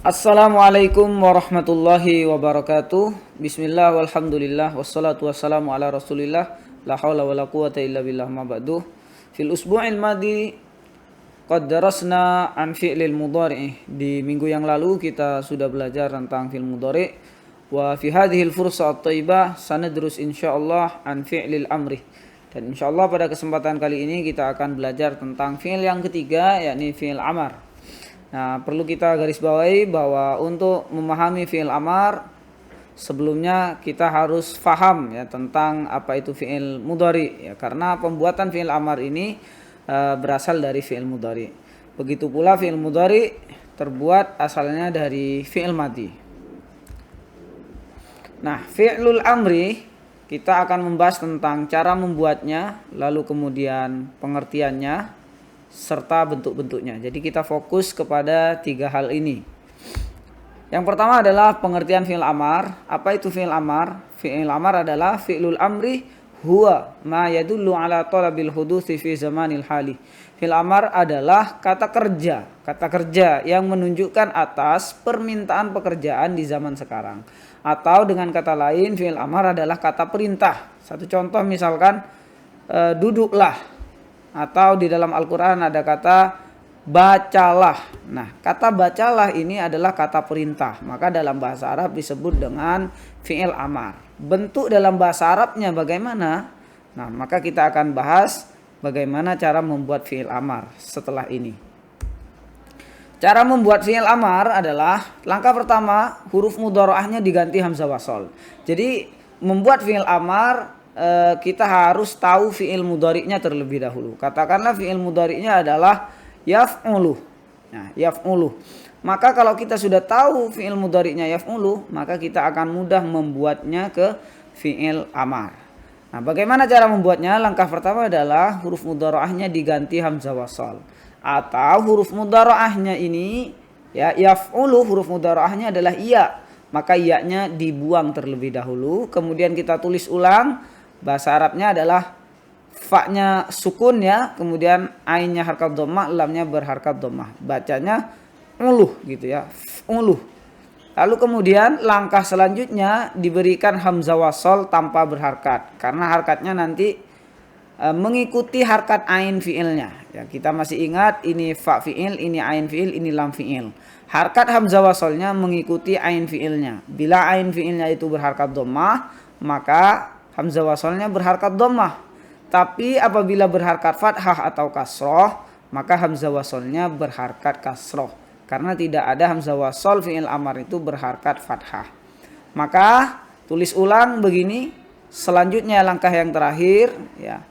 Assalamualaikum warahmatullahi wabarakatuh. Bismillah walhamdulillah wassalatu wassalamu ala rasulillah. La hawla wa la quwata illa billah ma ba'du. Fil usbu'il madi qad darasna an fi'lil mudhari'. Di minggu yang lalu kita sudah belajar tentang fi'il mudhari'. Wa fi hadhil fursa at-thayyibah sanadrus insyaallah an fi'lil amri. Dan insyaallah pada kesempatan kali ini kita akan belajar tentang fi'il yang ketiga, yakni fi'il amar. Nah, perlu kita garis bawahi bahwa untuk memahami fi'il amar, sebelumnya kita harus faham ya tentang apa itu fi'il mudhari ya, karena pembuatan fi'il amar ini berasal dari fi'il mudhari. Begitu pula fi'il mudhari terbuat asalnya dari fi'il madi. Nah, fi'lul amri kita akan membahas tentang cara membuatnya, lalu kemudian pengertiannya serta bentuk-bentuknya. Jadi kita fokus kepada tiga hal ini. Yang pertama adalah pengertian fi'il amar. Apa itu fi'il amar? Fi'il amar adalah fi'lul amri huwa ma yadullu ala talabil hudusi fi zamanil hali. Fi'il amar adalah kata kerja yang menunjukkan atas permintaan pekerjaan di zaman sekarang. Atau dengan kata lain, fi'il amar adalah kata perintah. Satu contoh misalkan duduklah. Atau di dalam Al-Quran ada kata bacalah. Nah, kata bacalah ini adalah kata perintah. Maka dalam bahasa Arab disebut dengan fi'il amar. Bentuk dalam bahasa Arabnya bagaimana? Nah, maka kita akan bahas bagaimana cara membuat fi'il amar setelah ini. Cara membuat fi'il amar adalah langkah pertama, huruf mudhari'ahnya diganti hamzah wasol. Jadi membuat fi'il amar kita harus tahu fi'il mudhari'nya terlebih dahulu. Katakanlah fi'il mudhari'nya adalah yaf'ulu. Nah, yaf'ulu. Maka kalau kita sudah tahu fi'il mudhari'nya yaf'ulu, maka kita akan mudah membuatnya ke fi'il amar. Nah, bagaimana cara membuatnya? Langkah pertama adalah huruf mudhari'ahnya diganti hamzah wasal. Atau huruf mudhari'ahnya ini ya yaf'ulu, huruf mudhari'ahnya adalah iya. Maka iya-nya dibuang terlebih dahulu, kemudian kita tulis ulang. Bahasa Arabnya adalah fa-nya sukun ya, kemudian ainnya harkat dhammah, lamnya berharkat dhammah. Bacanya uluh gitu ya, uluh. Lalu kemudian langkah selanjutnya diberikan hamzah wasol tanpa berharkat, karena harkatnya nanti mengikuti harkat ain fiilnya. Ya, kita masih ingat ini fa fiil, ini ain fiil, ini lam fiil. Harkat hamzah wasolnya mengikuti ain fiilnya. Bila ain fiilnya itu berharkat dhammah, maka hamzah wasolnya berharkat dhammah. Tapi apabila berharkat fathah atau kasroh, maka hamzah wasolnya berharkat kasroh. Karena tidak ada hamzah wasol fi'il amar itu berharkat fathah. Maka tulis ulang begini. Selanjutnya langkah yang terakhir ya.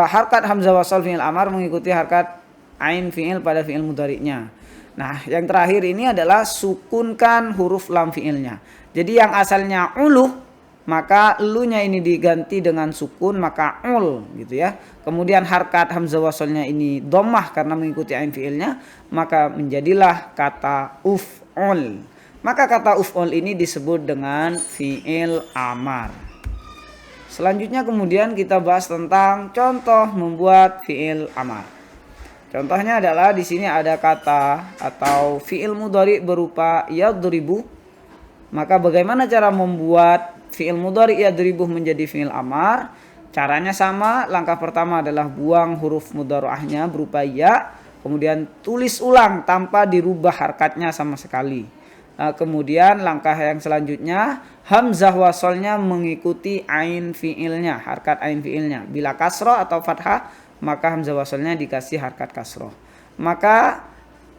Harkat hamzah wasol fi'il amar mengikuti harkat ain fi'il pada fi'il mudhari'nya. Nah, yang terakhir ini adalah sukunkan huruf lam fi'ilnya. Jadi yang asalnya uluh, maka elunya ini diganti dengan sukun, maka ul gitu ya. Kemudian harkat hamzah wasolnya ini dhammah karena mengikuti ain fiilnya, maka menjadilah kata uf'ul. Maka kata uf'ul ini disebut dengan fi'il amar. Selanjutnya kemudian kita bahas tentang contoh membuat fi'il amar. Contohnya adalah di sini ada kata atau fi'il mudhari berupa yadribu. Maka bagaimana cara membuat fi'il mudhari yadribuh menjadi fi'il amar? Caranya sama. Langkah pertama adalah buang huruf mudhari'ahnya berupa ya, kemudian tulis ulang tanpa dirubah harkatnya sama sekali. Kemudian langkah yang selanjutnya, hamzah wasolnya mengikuti ain fi'ilnya, harkat ain fi'ilnya. Bila kasroh atau fathah, maka hamzah wasolnya dikasih harkat kasroh. Maka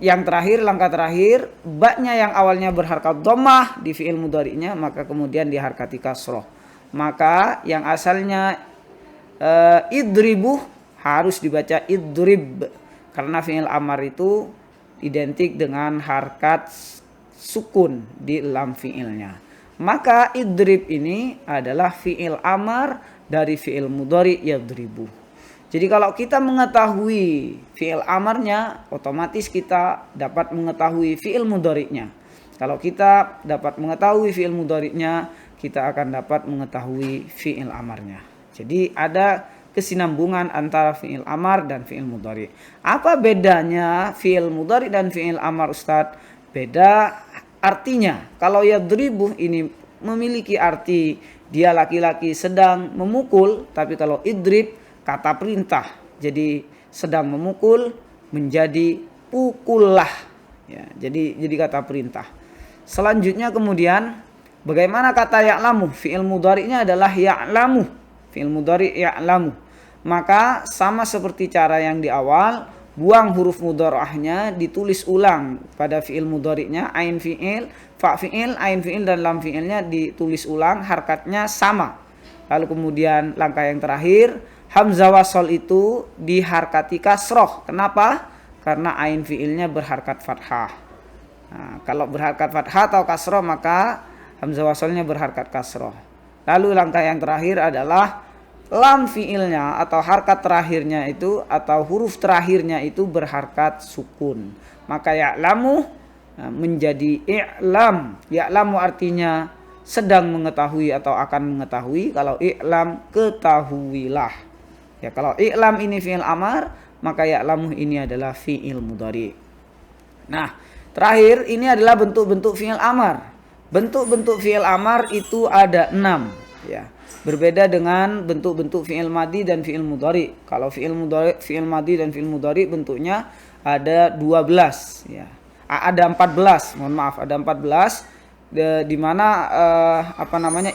yang terakhir, langkah terakhir, ba-nya yang awalnya berharkat dhammah di fi'il mudhari'nya, maka kemudian diharkati kasroh. Maka yang asalnya idribuh harus dibaca idrib, karena fi'il amar itu identik dengan harkat sukun di lam fi'ilnya. Maka idrib ini adalah fi'il amar dari fi'il mudhari' yadribuh. Jadi kalau kita mengetahui fi'il amarnya, otomatis kita dapat mengetahui fi'il mudhari'nya. Kalau kita dapat mengetahui fi'il mudhari'nya, kita akan dapat mengetahui fi'il amarnya. Jadi ada kesinambungan antara fi'il amar dan fi'il mudhari. Apa bedanya fi'il mudhari dan fi'il amar, Ustadz? Beda Artinya kalau yadribuh ini memiliki arti dia laki-laki sedang memukul, tapi kalau idrib kata perintah, jadi sedang memukul menjadi pukullah ya, jadi kata perintah. Selanjutnya kemudian bagaimana kata ya'lamu? Fi'il mudhari'nya adalah ya'lamu. Fi'il mudhari' ya'lamu. Maka sama seperti cara yang di awal, buang huruf mudhara'ahnya, ditulis ulang pada fi'il mudhari'nya, ain fi'il, fa fi'il, ain fi'il dan lam fi'ilnya ditulis ulang, harkatnya sama. Lalu kemudian langkah yang terakhir, hamzah wasol itu diharkati kasroh. Kenapa? Karena ain fi'ilnya berharkat fathah. Nah, kalau berharkat fathah atau kasroh maka hamzah wasolnya berharkat kasroh. Lalu langkah yang terakhir adalah lam fiilnya atau harkat terakhirnya itu atau huruf terakhirnya itu berharkat sukun. Maka ya'lamu menjadi i'lam. Ya'lamu artinya sedang mengetahui atau akan mengetahui. Kalau i'lam ketahuilah. Ya, kalau i'lam ini fi'il amar, maka ya'lamu ini adalah fi'il mudhari. Nah, terakhir ini adalah bentuk-bentuk fi'il amar. Bentuk-bentuk fi'il amar itu ada 6 ya. Berbeda dengan bentuk-bentuk fi'il madhi dan fi'il mudhari. Kalau fi'il madhi dan fi'il mudhari bentuknya ada 12 ya. Ada 14, mohon maaf, ada 14 di mana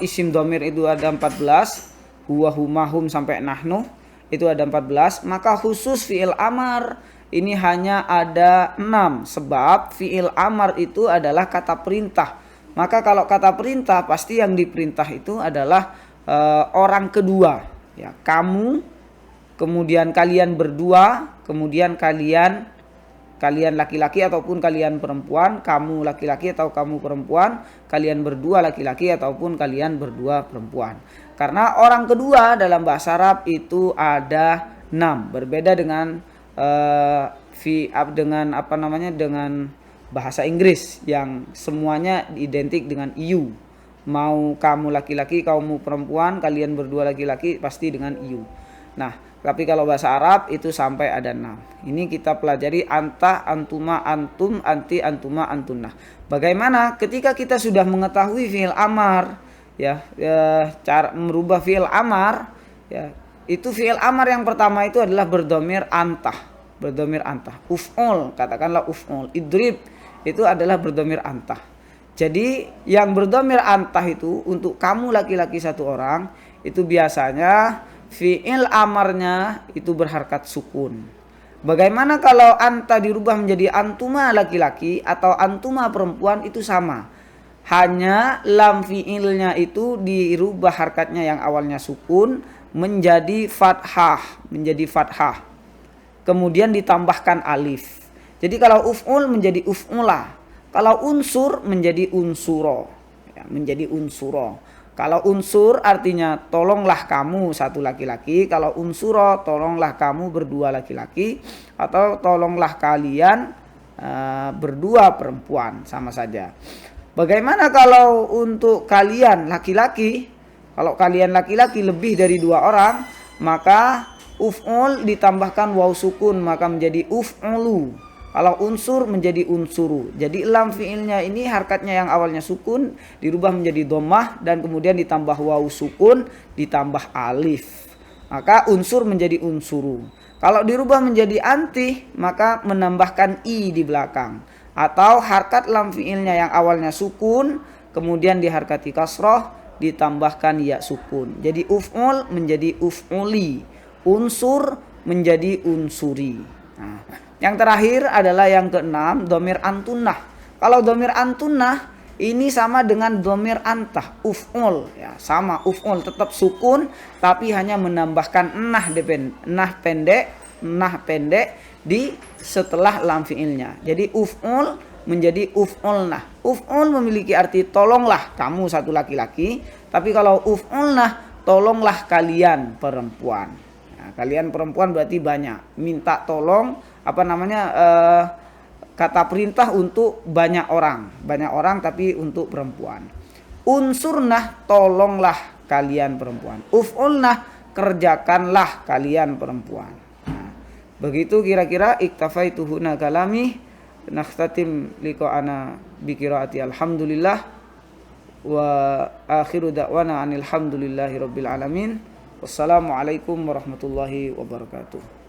isim dhamir itu ada 14, huwa huma hum sampai nahnu itu ada 14, maka khusus fi'il amar ini hanya ada 6 sebab fi'il amar itu adalah kata perintah. Maka kalau kata perintah pasti yang diperintah itu adalah orang kedua ya, kamu, kemudian kalian berdua, kemudian kalian laki-laki ataupun kalian perempuan, kamu laki-laki atau kamu perempuan, kalian berdua laki-laki ataupun kalian berdua perempuan. Karena orang kedua dalam bahasa Arab itu ada 6, berbeda dengan dengan bahasa Inggris yang semuanya identik dengan you. Mau kamu laki-laki, kamu perempuan, kalian berdua laki-laki pasti dengan you. Nah, tapi kalau bahasa Arab itu sampai ada 6. Ini kita pelajari anta, antuma, antum, anti, antuma, antunna. Bagaimana ketika kita sudah mengetahui fi'il amar cara merubah fi'il amar ya, itu fi'il amar yang pertama itu adalah berdhamir antah. Berdhamir antah. Uf'ul, katakanlah uf'ul. Idrib itu adalah berdhamir antah. Jadi yang berdhamir antah itu untuk kamu laki-laki satu orang itu biasanya fi'il amarnya itu berharkat sukun. Bagaimana kalau anta dirubah menjadi antuma laki-laki atau antuma perempuan, itu sama. Hanya lam fi'ilnya itu dirubah harkatnya yang awalnya sukun menjadi fathah. Kemudian ditambahkan alif. Jadi kalau uf'ul menjadi uf'ula. Kalau unsur menjadi unsuro ya, menjadi unsuro. Kalau unsur artinya tolonglah kamu satu laki-laki. Kalau unsuro tolonglah kamu berdua laki-laki. Atau tolonglah kalian berdua perempuan, sama saja. Bagaimana kalau untuk kalian laki-laki? Kalau kalian laki-laki lebih dari 2 orang, maka uf'ul ditambahkan waw sukun maka menjadi uf'ulu. Kalau unsur menjadi unsuru. Jadi lam fi'ilnya ini harkatnya yang awalnya sukun dirubah menjadi dhammah dan kemudian ditambah waw sukun ditambah alif. Maka unsur menjadi unsuru. Kalau dirubah menjadi anti maka menambahkan i di belakang. Atau harkat lam fi'ilnya yang awalnya sukun kemudian diharkati kasroh ditambahkan ya sukun. Jadi uf'ul menjadi uf'uli. Unsur menjadi unsuri. Nah, yang terakhir adalah yang keenam, dhamir antunnah. Kalau dhamir antunnah ini sama dengan dhamir antah, uf'ul ya, sama uf'ul tetap sukun tapi hanya menambahkan nah pendek di setelah lam fi'ilnya. Jadi uf'ul menjadi uf'ulnah. Uf'ul memiliki arti tolonglah kamu satu laki-laki, tapi kalau uf'ulnah tolonglah kalian perempuan. Nah, kalian perempuan berarti banyak, minta tolong kata perintah untuk banyak orang tapi untuk perempuan. Unsurnah tolonglah kalian perempuan. Uf'ulnah kerjakanlah kalian perempuan. Nah, begitu kira-kira iktafaituhuna kalami. nakhtatim liqa'ana bi qiraati alhamdulillah wa akhiru da'wana anil hamdulillahi rabbil alamin. Wassalamualaikum warahmatullahi wabarakatuh.